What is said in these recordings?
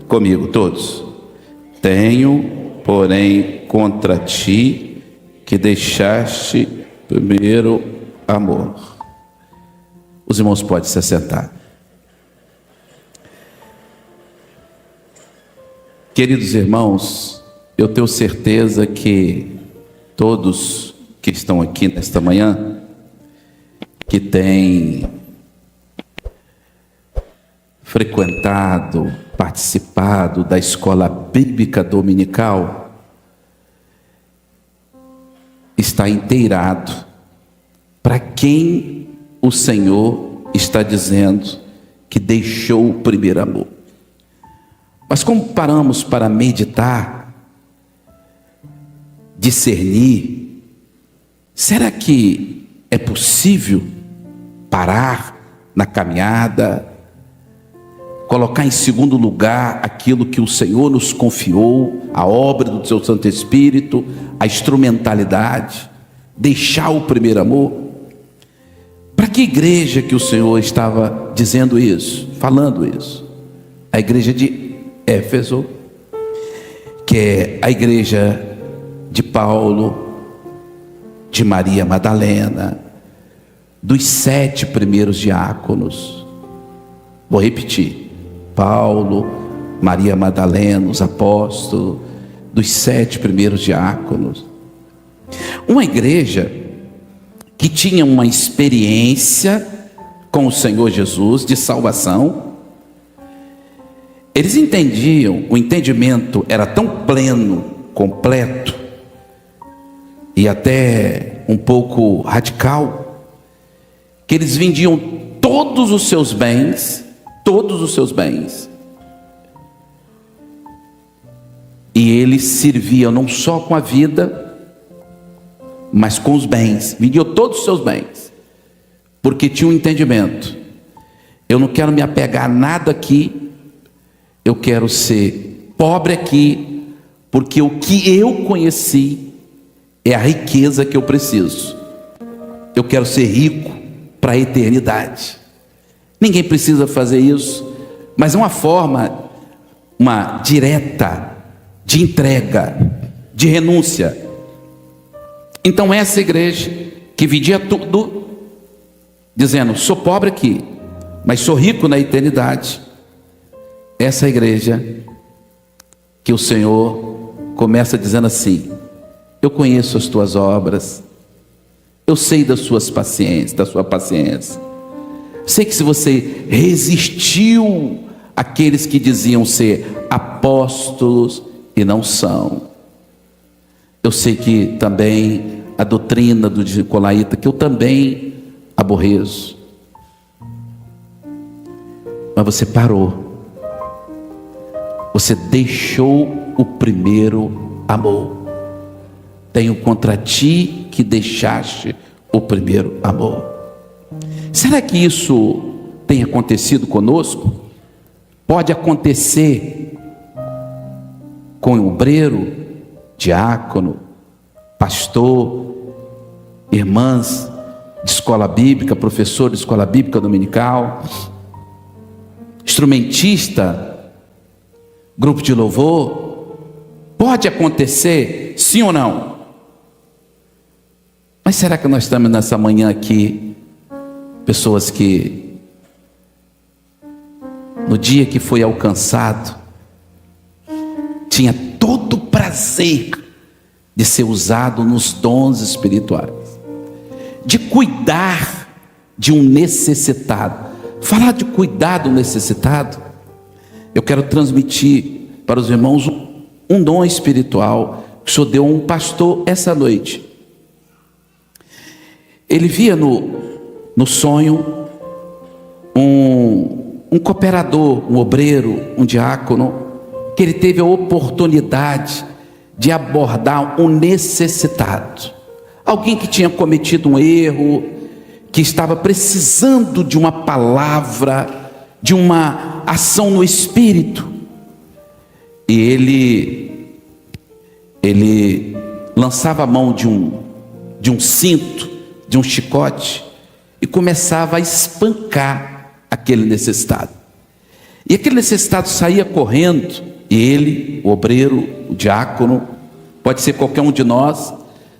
comigo todos. Tenho, porém, contra ti que deixaste primeiro amor. Os irmãos podem se assentar. Queridos irmãos, eu tenho certeza que todos que estão aqui nesta manhã, que têm frequentado, participado da escola bíblica dominical, está inteirado para quem o Senhor está dizendo que deixou o primeiro amor. Mas como paramos para meditar, discernir, será que é possível parar na caminhada, colocar em segundo lugar aquilo que o Senhor nos confiou, a obra do seu Santo Espírito, a instrumentalidade, deixar o primeiro amor? Para que igreja que o Senhor estava dizendo isso, falando isso? A igreja de Éfeso, que é a igreja de Paulo, de Maria Madalena, dos 7 primeiros diáconos. Vou repetir: Paulo, Maria Madalena, os apóstolos, dos 7 primeiros diáconos. Uma igreja que tinha uma experiência com o Senhor Jesus de salvação. Eles entendiam, o entendimento era tão pleno, completo e até um pouco radical, que eles vendiam todos os seus bens, e eles serviam não só com a vida, mas com os bens. Vendiam todos os seus bens, porque tinha um entendimento: eu não quero me apegar a nada aqui, eu quero ser pobre aqui, porque o que eu conheci é a riqueza que eu preciso. Eu quero ser rico para a eternidade. Ninguém precisa fazer isso, mas é uma forma, uma direta de entrega, de renúncia. Então essa igreja que vendia tudo, dizendo: sou pobre aqui, mas sou rico na eternidade. Essa igreja que o Senhor começa dizendo assim: eu conheço as tuas obras, eu sei das suas paciências, da sua paciência. Sei que se você resistiu àqueles que diziam ser apóstolos e não são. Eu sei que também a doutrina do Nicolaíta, que eu também aborreço. Mas você parou. Você deixou o primeiro amor. Tenho contra ti que deixaste o primeiro amor. Será que isso tem acontecido conosco? Pode acontecer com o obreiro, diácono, pastor, irmãs de escola bíblica, professor de escola bíblica dominical, instrumentista, grupo de louvor. Pode acontecer, sim ou não? Mas será que nós estamos nessa manhã aqui, pessoas que no dia que foi alcançado, tinha todo o prazer de ser usado nos dons espirituais, de cuidar de um necessitado? Falar de cuidar do necessitado, eu quero transmitir para os irmãos um dom espiritual que o Senhor deu a um pastor essa noite. Ele via no sonho um cooperador, um obreiro, um diácono, que ele teve a oportunidade de abordar um necessitado, alguém que tinha cometido um erro, que estava precisando de uma palavra, de uma ação no Espírito. E ele lançava a mão de um cinto, de um chicote, e começava a espancar aquele necessitado. E aquele necessitado saía correndo, e ele, o obreiro, o diácono, pode ser qualquer um de nós,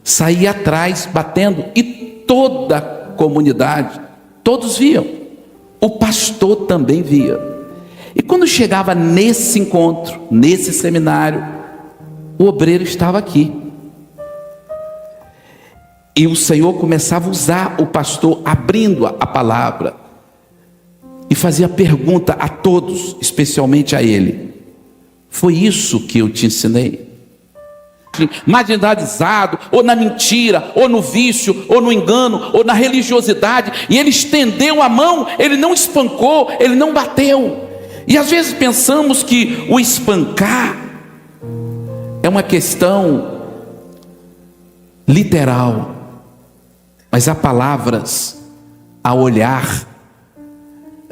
saía atrás batendo, e toda a comunidade, todos viam, o pastor também via. E quando chegava nesse encontro, nesse seminário, o obreiro estava aqui, e o Senhor começava a usar o pastor, abrindo a palavra, e fazia pergunta a todos, especialmente a ele: foi isso que eu te ensinei? Marginalizado, ou na mentira, ou no vício, ou no engano, ou na religiosidade, e ele estendeu a mão, ele não espancou, ele não bateu. E às vezes pensamos que o espancar é uma questão literal, mas há palavras, a olhar.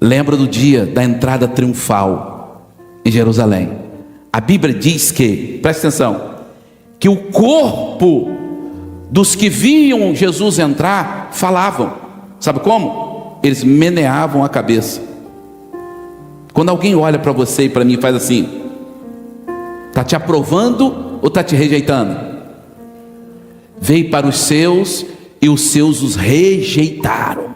Lembra do dia da entrada triunfal em Jerusalém? A Bíblia diz que, presta atenção, que o corpo dos que viam Jesus entrar falavam. Sabe como? Eles meneavam a cabeça. Quando alguém olha para você e para mim e faz assim: está te aprovando ou está te rejeitando? Veio para os seus e os seus os rejeitaram.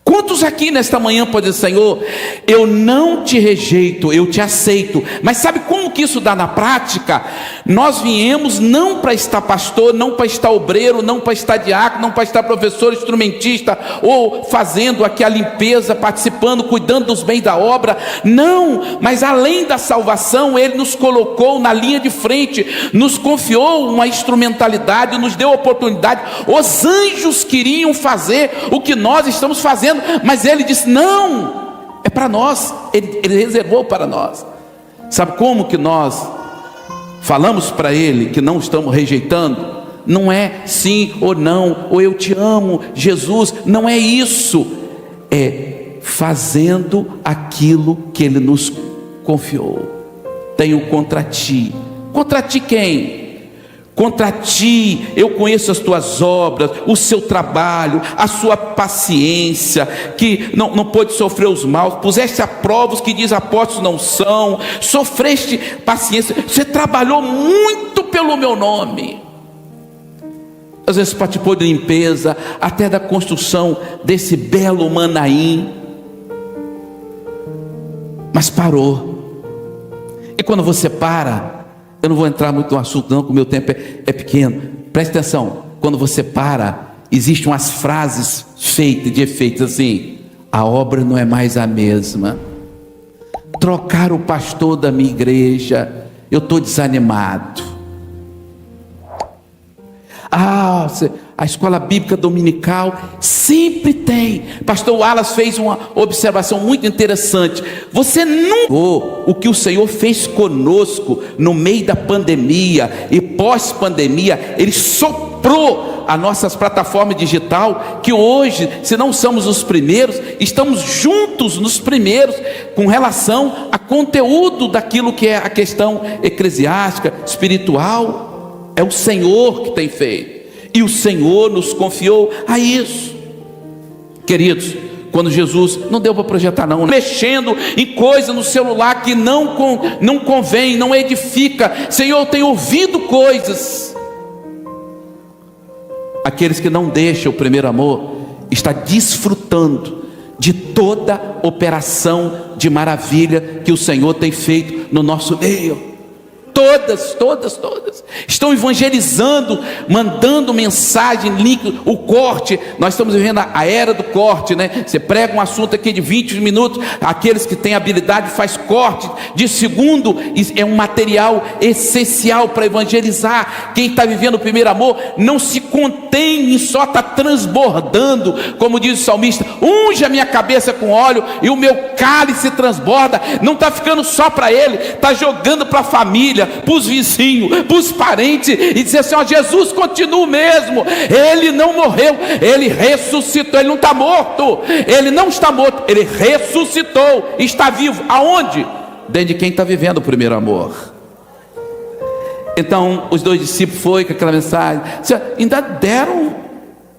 Quantos aqui nesta manhã podem dizer: Senhor, eu não te rejeito, eu te aceito. Mas sabe como que isso dá na prática? Nós viemos não para estar pastor, não para estar obreiro, não para estar diácono, não para estar professor, instrumentista, ou fazendo aqui a limpeza, participando, cuidando dos bens da obra. Não, mas além da salvação, Ele nos colocou na linha de frente, nos confiou uma instrumentalidade, nos deu oportunidade. Os anjos queriam fazer o que nós estamos fazendo, mas Ele disse: não, é para nós, ele reservou para nós. Sabe como que nós falamos para Ele que não estamos rejeitando? Não é sim ou não, ou eu te amo, Jesus, não é isso. É fazendo aquilo que Ele nos confiou. Tenho contra ti. Contra ti quem? Contra ti eu conheço as tuas obras, o seu trabalho, a sua paciência, que não pôde sofrer os maus, puseste a prova os que diz apóstolos não são, sofreste paciência, você trabalhou muito pelo meu nome. Às vezes participou de limpeza, até da construção desse belo Manaim, mas parou. E quando você para, eu não vou entrar muito no assunto não, porque o meu tempo é pequeno. Preste atenção, quando você para, existem umas frases feitas de efeitos assim: a obra não é mais a mesma. Trocar o pastor da minha igreja, eu estou desanimado. A escola bíblica dominical sempre tem. Pastor Wallace fez uma observação muito interessante. Você nunca o que o Senhor fez conosco no meio da pandemia e pós-pandemia. Ele soprou as nossas plataformas digital, que hoje, se não somos os primeiros, estamos juntos nos primeiros com relação a conteúdo daquilo que é a questão eclesiástica, espiritual. É o Senhor que tem feito. E o Senhor nos confiou a isso. Queridos, quando Jesus, não deu para projetar não, mexendo em coisa no celular que não convém, não edifica. Senhor, eu tenho ouvido coisas. Aqueles que não deixam o primeiro amor, está desfrutando de toda operação de maravilha que o Senhor tem feito no nosso meio. Todas estão evangelizando, mandando mensagem, link, o corte. Nós estamos vivendo a era do corte, né? Você prega um assunto aqui de 20 minutos, aqueles que têm habilidade faz corte de segundo. É um material essencial para evangelizar. Quem está vivendo o primeiro amor não se contém em só estar transbordando, como diz o salmista: unge a minha cabeça com óleo e o meu cálice transborda. Não está ficando só para ele, está jogando para a família, para os vizinhos, para os parentes, e dizer assim: ó, Jesus continua o mesmo, Ele não morreu, Ele ressuscitou, Ele não está morto, Ele não está morto, Ele ressuscitou, está vivo. Aonde? Dentro de quem está vivendo o primeiro amor. Então os dois discípulos foram com aquela mensagem, ainda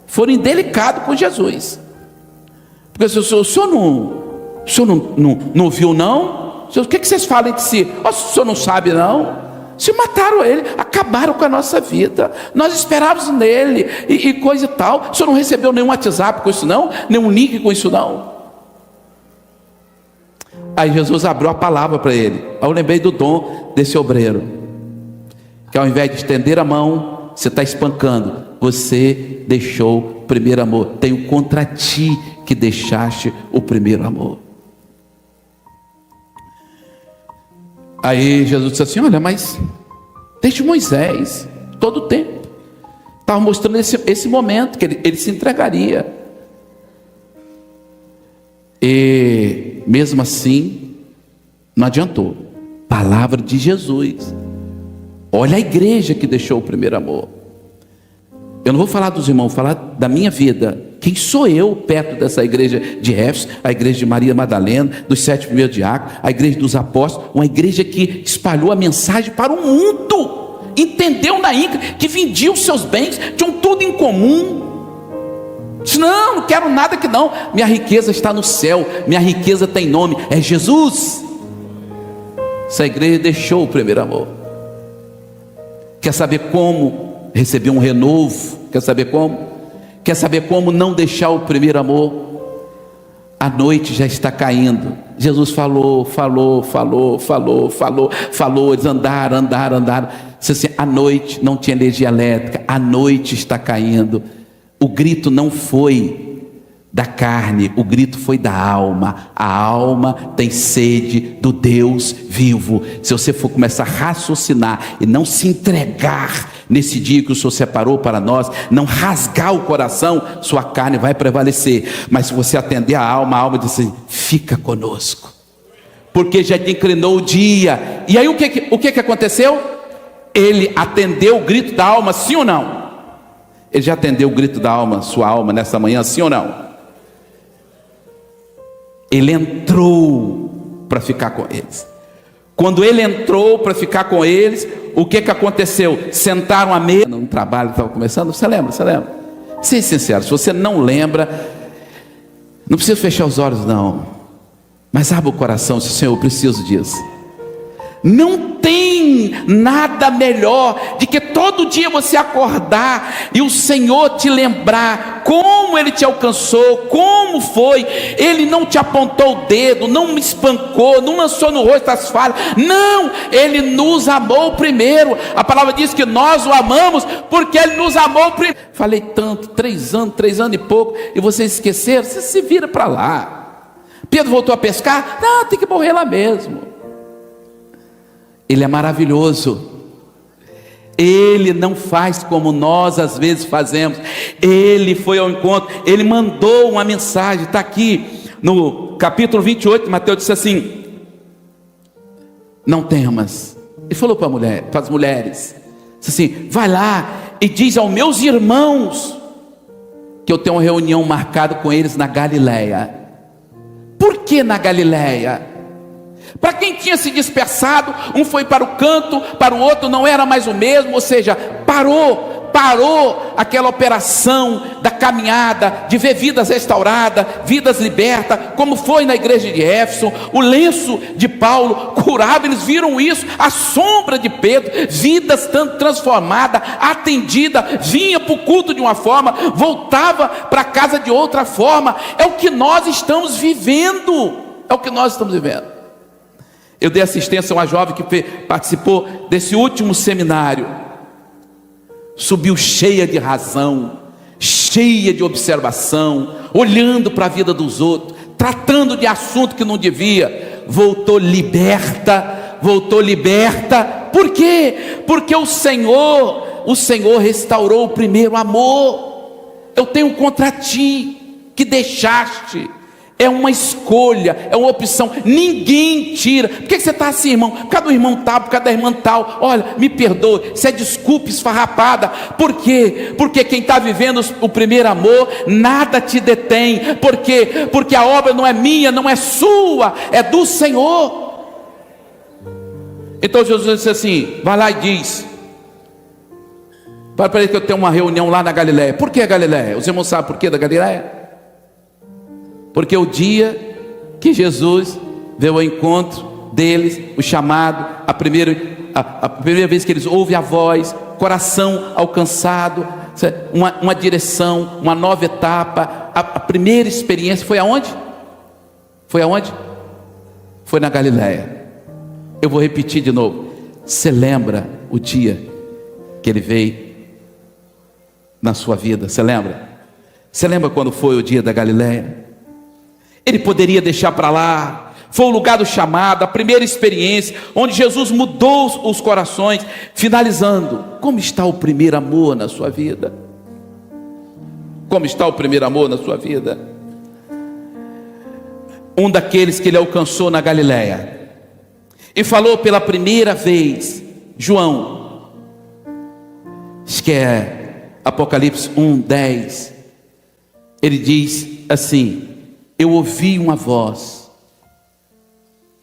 foram indelicados com Jesus, porque o senhor não ouviu não? O que vocês falam entre si? O senhor não sabe não? Se mataram ele, acabaram com a nossa vida. Nós esperávamos nele e coisa e tal. O senhor não recebeu nenhum WhatsApp com isso não? Nenhum link com isso não? Aí Jesus abriu a palavra para ele. Aí eu lembrei do dom desse obreiro, que ao invés de estender a mão, você está espancando. Você deixou o primeiro amor. Tenho contra ti que deixaste o primeiro amor. Aí Jesus disse assim: olha, mas desde Moisés, todo o tempo, estava mostrando esse momento que ele se entregaria. E mesmo assim, não adiantou. Palavra de Jesus. Olha a igreja que deixou o primeiro amor. Eu não vou falar dos irmãos, vou falar da minha vida. Quem sou eu perto dessa igreja de Éfeso, a igreja de Maria Madalena, dos 7 primeiros diáconos, a igreja dos apóstolos, uma igreja que espalhou a mensagem para o mundo, entendeu na Índia que vendiam os seus bens, tinham tudo em comum. Disse: não quero nada aqui não, minha riqueza está no céu, minha riqueza tem nome, é Jesus. Essa igreja deixou o primeiro amor. Quer saber como receber um renovo? Quer saber como? Quer saber como não deixar o primeiro amor? A noite já está caindo. Jesus falou, eles andaram. Disse assim: a noite não tinha energia elétrica, a noite está caindo. O grito não foi da carne, o grito foi da alma. A alma tem sede do Deus vivo. Se você for começar a raciocinar e não se entregar nesse dia que o Senhor separou para nós, não rasgar o coração, sua carne vai prevalecer. Mas se você atender a alma diz assim: fica conosco, porque já te inclinou o dia. E aí o que aconteceu? Ele atendeu o grito da alma, sim ou não? Ele já atendeu o grito da alma, sua alma, nessa manhã, sim ou não? Ele entrou para ficar com eles. Quando ele entrou para ficar com eles, o que aconteceu? Sentaram à mesa, no trabalho que estava começando. Você lembra? Seja sincero, se você não lembra, não precisa fechar os olhos não, mas abra o coração. Senhor, eu preciso disso. Não tem nada melhor de que todo dia você acordar e o Senhor te lembrar como Ele te alcançou, como foi. Ele não te apontou o dedo, não me espancou, não lançou no rosto as falhas. Não, Ele nos amou primeiro. A palavra diz que nós o amamos porque Ele nos amou primeiro. Falei tanto, 3 anos e pouco, e vocês esqueceram. Você se vira para lá. Pedro voltou a pescar? Não, tem que morrer lá mesmo. Ele é maravilhoso. Ele não faz como nós às vezes fazemos. Ele foi ao encontro, ele mandou uma mensagem. Está aqui no capítulo 28, Mateus disse assim: não temas. Ele falou para as mulheres, disse assim: vai lá e diz aos meus irmãos que eu tenho uma reunião marcada com eles na Galileia. Por que na Galileia? Para quem tinha se dispersado, um foi para o canto, para o outro não era mais o mesmo, ou seja, parou aquela operação da caminhada, de ver vidas restauradas, vidas libertas, como foi na igreja de Éfeso. O lenço de Paulo curado, eles viram isso, a sombra de Pedro, vidas transformadas, atendidas, vinha para o culto de uma forma, voltava para casa de outra forma. É o que nós estamos vivendo, Eu dei assistência a uma jovem que participou desse último seminário. Subiu cheia de razão, cheia de observação, olhando para a vida dos outros, tratando de assunto que não devia. Voltou liberta. Por quê? Porque o Senhor restaurou o primeiro amor. Eu tenho contra ti que deixaste. É uma escolha, é uma opção, ninguém tira. Por que você está assim, irmão? Por causa do irmão tal, por causa da irmã tal. Olha, me perdoe, isso é desculpa esfarrapada. Por quê? Porque quem está vivendo o primeiro amor, nada te detém. Por quê? Porque a obra não é minha, não é sua, é do Senhor. Então Jesus disse assim: vai lá e diz para ele que eu tenho uma reunião lá na Galileia. Por que a Galileia? Os irmãos sabem por que da Galileia? Porque o dia que Jesus veio ao encontro deles, o chamado, a primeira vez que eles ouvem a voz, coração alcançado, uma direção, uma nova etapa. A primeira experiência foi aonde? Foi aonde? Foi na Galileia. Eu vou repetir de novo. Você lembra o dia que ele veio na sua vida? Você lembra? Você lembra quando foi o dia da Galileia? Ele poderia deixar para lá. Foi o lugar do chamado, a primeira experiência, onde Jesus mudou os corações. Finalizando, como está o primeiro amor na sua vida? Como está o primeiro amor na sua vida? Um daqueles que ele alcançou na Galileia e falou pela primeira vez, João, acho que é Apocalipse 1:10, ele diz assim: eu ouvi uma voz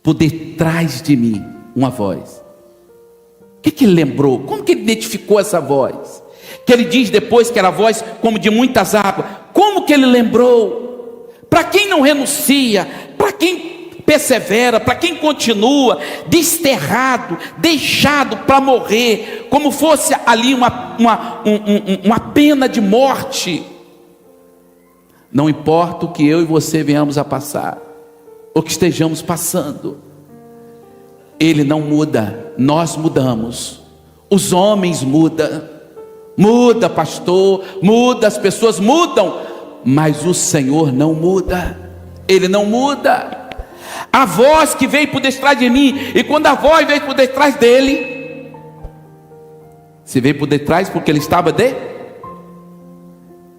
por detrás de mim, uma voz. O que ele lembrou? Como que ele identificou essa voz? Que ele diz depois que era a voz como de muitas águas. Como que ele lembrou? Para quem não renuncia, para quem persevera, para quem continua desterrado, deixado para morrer, como fosse ali uma pena de morte. Não importa o que eu e você venhamos a passar, ou que estejamos passando, Ele não muda, nós mudamos. Os homens mudam, muda pastor, muda, as pessoas mudam, mas o Senhor não muda, Ele não muda. A voz que veio por detrás de mim, e quando a voz veio por detrás dele, se veio por detrás porque ele estava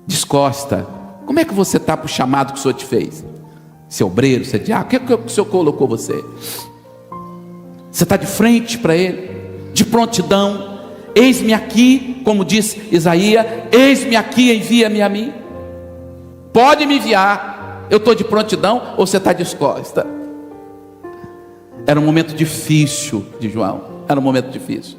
descosta. Como é que você está para o chamado que o Senhor te fez? Você é obreiro, você é diácono, o que o Senhor colocou você? Você está de frente para Ele, de prontidão. Eis-me aqui, como diz Isaías, eis-me aqui, envia-me a mim. Pode me enviar, eu estou de prontidão, ou você está descosta? Era um momento difícil de João, era um momento difícil.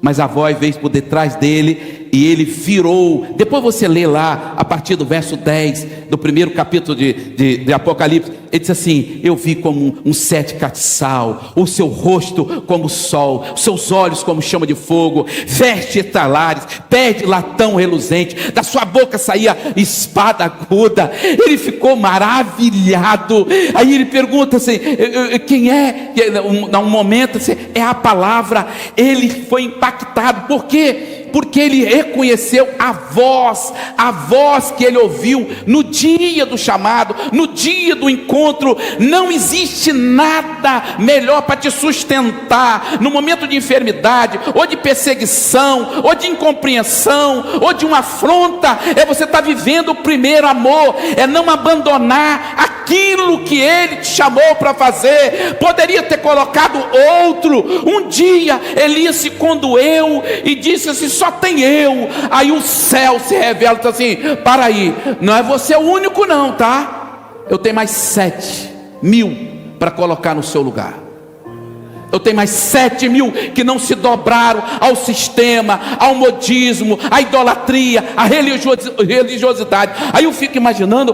Mas a voz veio por detrás dele e ele virou. Depois você lê lá, a partir do verso 10 do primeiro capítulo de Apocalipse, ele diz assim: eu vi como um sete castiçal, o seu rosto como o sol, os seus olhos como chama de fogo, vestes estalares, pés de latão reluzente, da sua boca saía espada aguda. Ele ficou maravilhado. Aí ele pergunta assim: quem é? Num momento assim, é a palavra. Ele foi impactado. Por quê? Porque ele reconheceu a voz que ele ouviu no dia do chamado, no dia do encontro. Não existe nada melhor para te sustentar no momento de enfermidade, ou de perseguição, ou de incompreensão, ou de uma afronta. É você estar vivendo o primeiro amor, é não abandonar aquilo que ele te chamou para fazer. Poderia ter colocado outro. Um dia Elias se condoeu e disse assim: só tem eu. Aí o céu se revela e diz assim: para aí, não é você o único não, tá? Eu tenho mais 7.000 para colocar no seu lugar. Eu tenho mais 7.000 que não se dobraram ao sistema, ao modismo, à idolatria, à religiosidade. Aí eu fico imaginando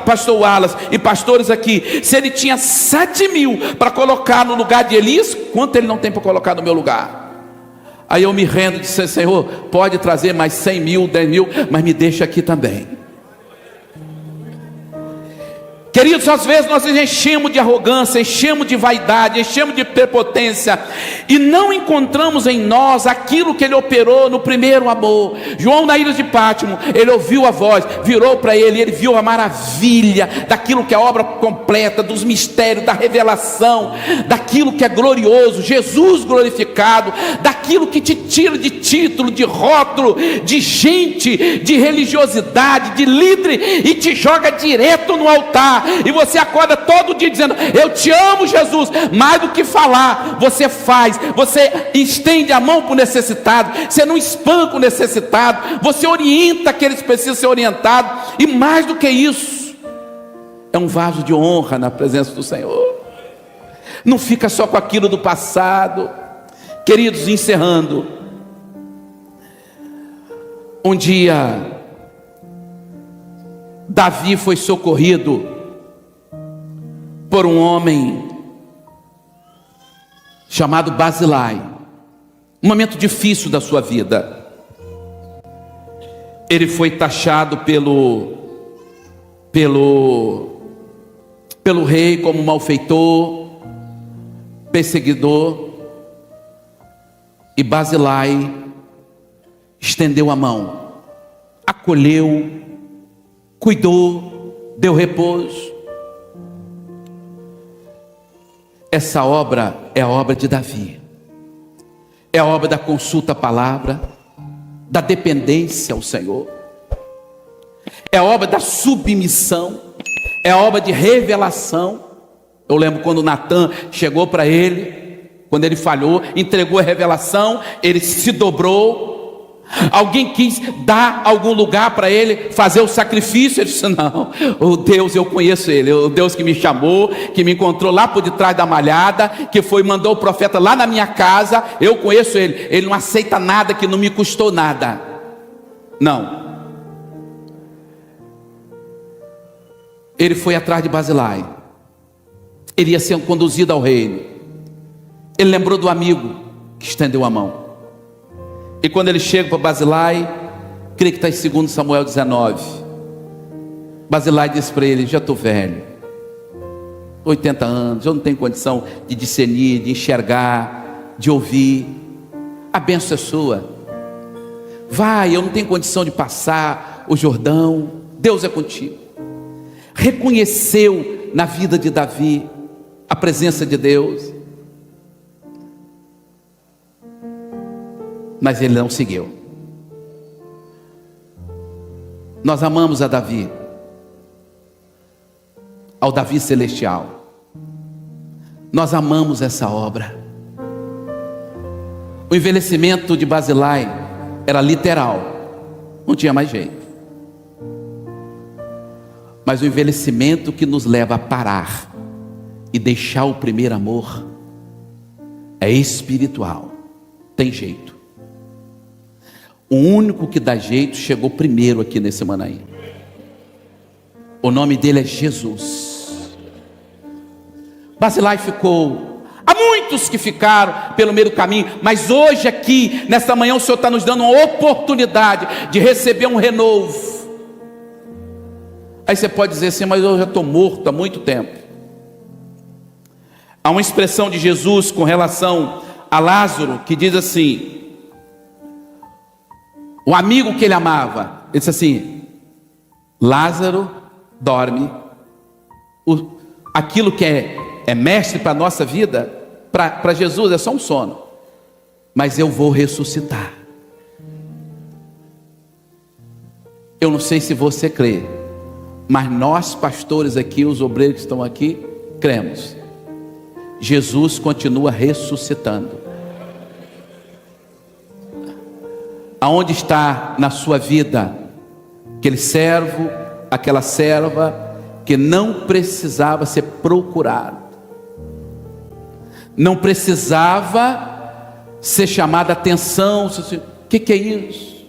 pastor Wallace e pastores aqui, se ele tinha 7.000 para colocar no lugar de Elias, quanto ele não tem para colocar no meu lugar? Aí eu me rendo e disse: Senhor, pode trazer mais 100.000, 10.000, mas me deixa aqui também. Queridos, às vezes nós enchemos de arrogância, enchemos de vaidade, enchemos de prepotência, e não encontramos em nós aquilo que ele operou no primeiro amor. João, na ilha de Pátimo, ele ouviu a voz, virou para ele, ele viu a maravilha daquilo que é a obra completa, dos mistérios, da revelação, daquilo que é glorioso, Jesus glorificado, daquilo que te tira de título, de rótulo, de gente, de religiosidade, de líder, e te joga direto no altar. E você acorda todo dia dizendo: eu te amo, Jesus. Mais do que falar, você faz. Você estende a mão para o necessitado, você não espanca o necessitado, você orienta aqueles que precisam ser orientados. E mais do que isso, é um vaso de honra na presença do Senhor. Não fica só com aquilo do passado. Queridos, encerrando, um dia Davi foi socorrido por um homem chamado Barzilai. Um momento difícil da sua vida. Ele foi taxado pelo rei como malfeitor, perseguidor. E Barzilai estendeu a mão, acolheu, cuidou, deu repouso. Essa obra é a obra de Davi. É a obra da consulta à palavra, da dependência ao Senhor. É a obra da submissão. É a obra de revelação. Eu lembro quando Natan chegou para ele, quando ele falhou, entregou a revelação, ele se dobrou. Alguém quis dar algum lugar para ele fazer o sacrifício. Ele disse: não, o Deus, eu conheço ele, o Deus que me chamou, que me encontrou lá por detrás da malhada, que mandou o profeta lá na minha casa, eu conheço ele. Ele não aceita nada que não me custou nada. Não. Ele foi atrás de Barzilai. Ele ia ser conduzido ao reino. Ele lembrou do amigo que estendeu a mão. E quando ele chega para Barzilai, creio que está em 2 Samuel 19. Barzilai disse para ele: já estou velho, 80 anos, eu não tenho condição de discernir, de enxergar, de ouvir. A bênção é sua. Vai, eu não tenho condição de passar o Jordão. Deus é contigo. Reconheceu na vida de Davi a presença de Deus. Mas ele não seguiu. Nós amamos a Davi, ao Davi celestial. Nós amamos essa obra. O envelhecimento de Barzilai era literal, não tinha mais jeito. Mas o envelhecimento que nos leva a parar e deixar o primeiro amor é espiritual, tem jeito. O único que dá jeito chegou primeiro aqui nesse Manaim. O nome dele é Jesus. Barzilai ficou. Há muitos que ficaram pelo meio do caminho, mas hoje aqui, nesta manhã, o Senhor está nos dando uma oportunidade de receber um renovo. Aí você pode dizer assim: mas eu já estou morto há muito tempo. Há uma expressão de Jesus com relação a Lázaro que diz assim: o amigo que ele amava, ele disse assim: Lázaro dorme. Aquilo que é mestre para a nossa vida, para Jesus é só um sono, mas eu vou ressuscitar. Eu não sei se você crê, mas nós pastores aqui, os obreiros que estão aqui, cremos. Jesus continua ressuscitando. Aonde está na sua vida aquele servo, aquela serva que não precisava ser procurado, não precisava ser chamada a atenção? O que é isso?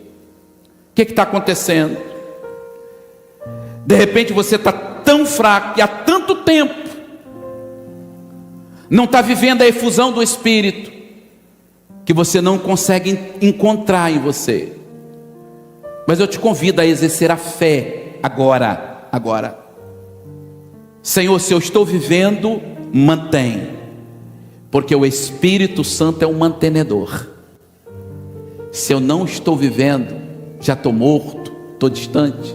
O que está acontecendo? De repente você está tão fraco e há tanto tempo não está vivendo a efusão do Espírito, que você não consegue encontrar em você. Mas eu te convido a exercer a fé agora. Senhor, se eu estou vivendo, mantém, porque o Espírito Santo é um mantenedor. Se eu não estou vivendo, já estou morto, estou distante,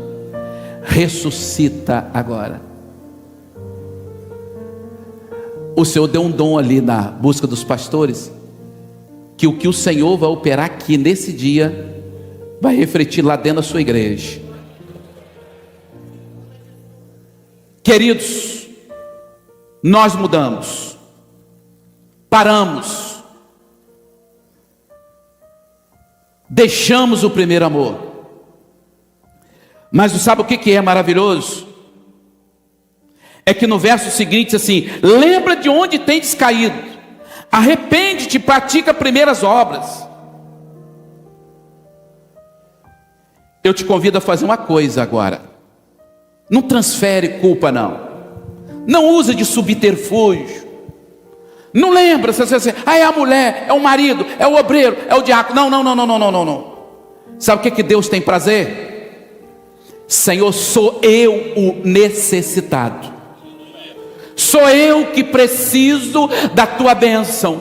ressuscita agora. O Senhor deu um dom ali na busca dos pastores, que o que o Senhor vai operar aqui nesse dia vai refletir lá dentro da sua igreja. Queridos, nós mudamos, paramos, deixamos o primeiro amor. Mas sabe o que é maravilhoso? É que no verso seguinte diz assim: lembra de onde tendes caído, arrepende-te, pratica primeiras obras. Eu te convido a fazer uma coisa agora. Não transfere culpa não. Não usa de subterfúgio. Não lembra, você assim, é a mulher, é o marido, é o obreiro, é o diácono. Não. Sabe o que Deus tem prazer? Senhor, sou eu o necessitado. Sou eu que preciso da tua bênção.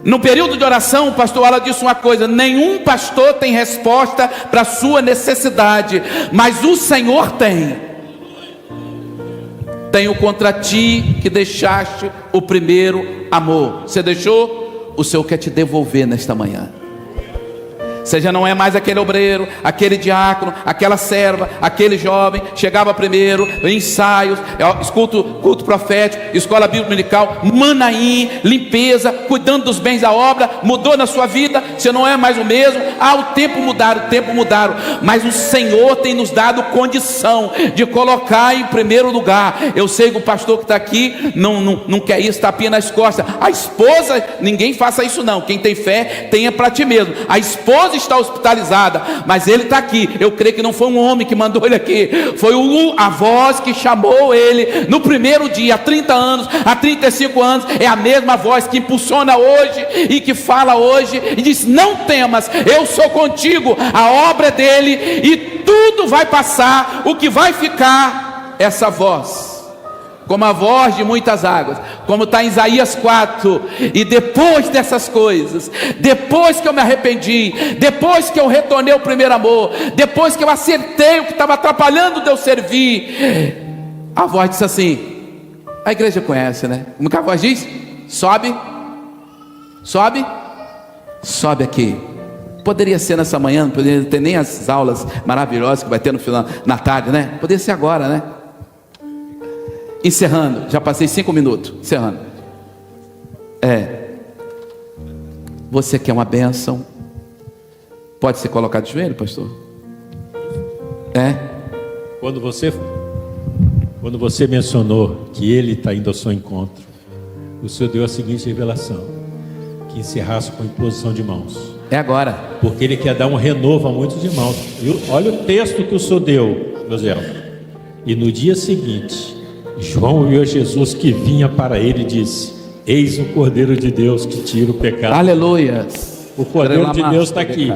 No período de oração, o pastor Alan disse uma coisa: nenhum pastor tem resposta para a sua necessidade, mas o Senhor tem. Tenho contra ti que deixaste o primeiro amor. Você deixou? O Senhor quer te devolver nesta manhã. Você já não é mais aquele obreiro, aquele diácono, aquela serva, aquele jovem. Chegava primeiro, ensaios, culto profético, escola bíblica dominical, Manaim, limpeza, cuidando dos bens da obra. Mudou na sua vida, você não é mais o mesmo. O tempo mudaram, mas o Senhor tem nos dado condição de colocar em primeiro lugar. Eu sei que o pastor que está aqui não quer isso, tapinha nas costas. A esposa, ninguém faça isso não. Quem tem fé, tenha para ti mesmo. A esposa está hospitalizada, mas ele está aqui. Eu creio que não foi um homem que mandou ele aqui, foi a voz que chamou ele no primeiro dia, há 30 anos, há 35 anos. É a mesma voz que impulsiona hoje e que fala hoje e diz: não temas, eu sou contigo. A obra é dele e tudo vai passar. O que vai ficar, essa voz, como a voz de muitas águas, como está em Isaías 4. E depois dessas coisas, depois que eu me arrependi, depois que eu retornei ao primeiro amor, depois que eu acertei o que estava atrapalhando de eu servir, a voz disse assim, a igreja conhece, né? Como que a voz diz? Sobe aqui. Poderia ser nessa manhã, não poderia ter nem as aulas maravilhosas que vai ter no final, na tarde, né? Poderia ser agora, né? Encerrando, já passei 5 minutos. Encerrando. Você quer uma bênção? Pode ser colocado de joelho, pastor? Quando você mencionou que ele está indo ao seu encontro, o Senhor deu a seguinte revelação: que encerrasse com a imposição de mãos. É agora. Porque ele quer dar um renovo a muitos irmãos. Olha o texto que o Senhor deu, José. E no dia seguinte, João viu Jesus que vinha para ele e disse: eis o Cordeiro de Deus que tira o pecado. Aleluia. O Cordeiro de Deus está aqui.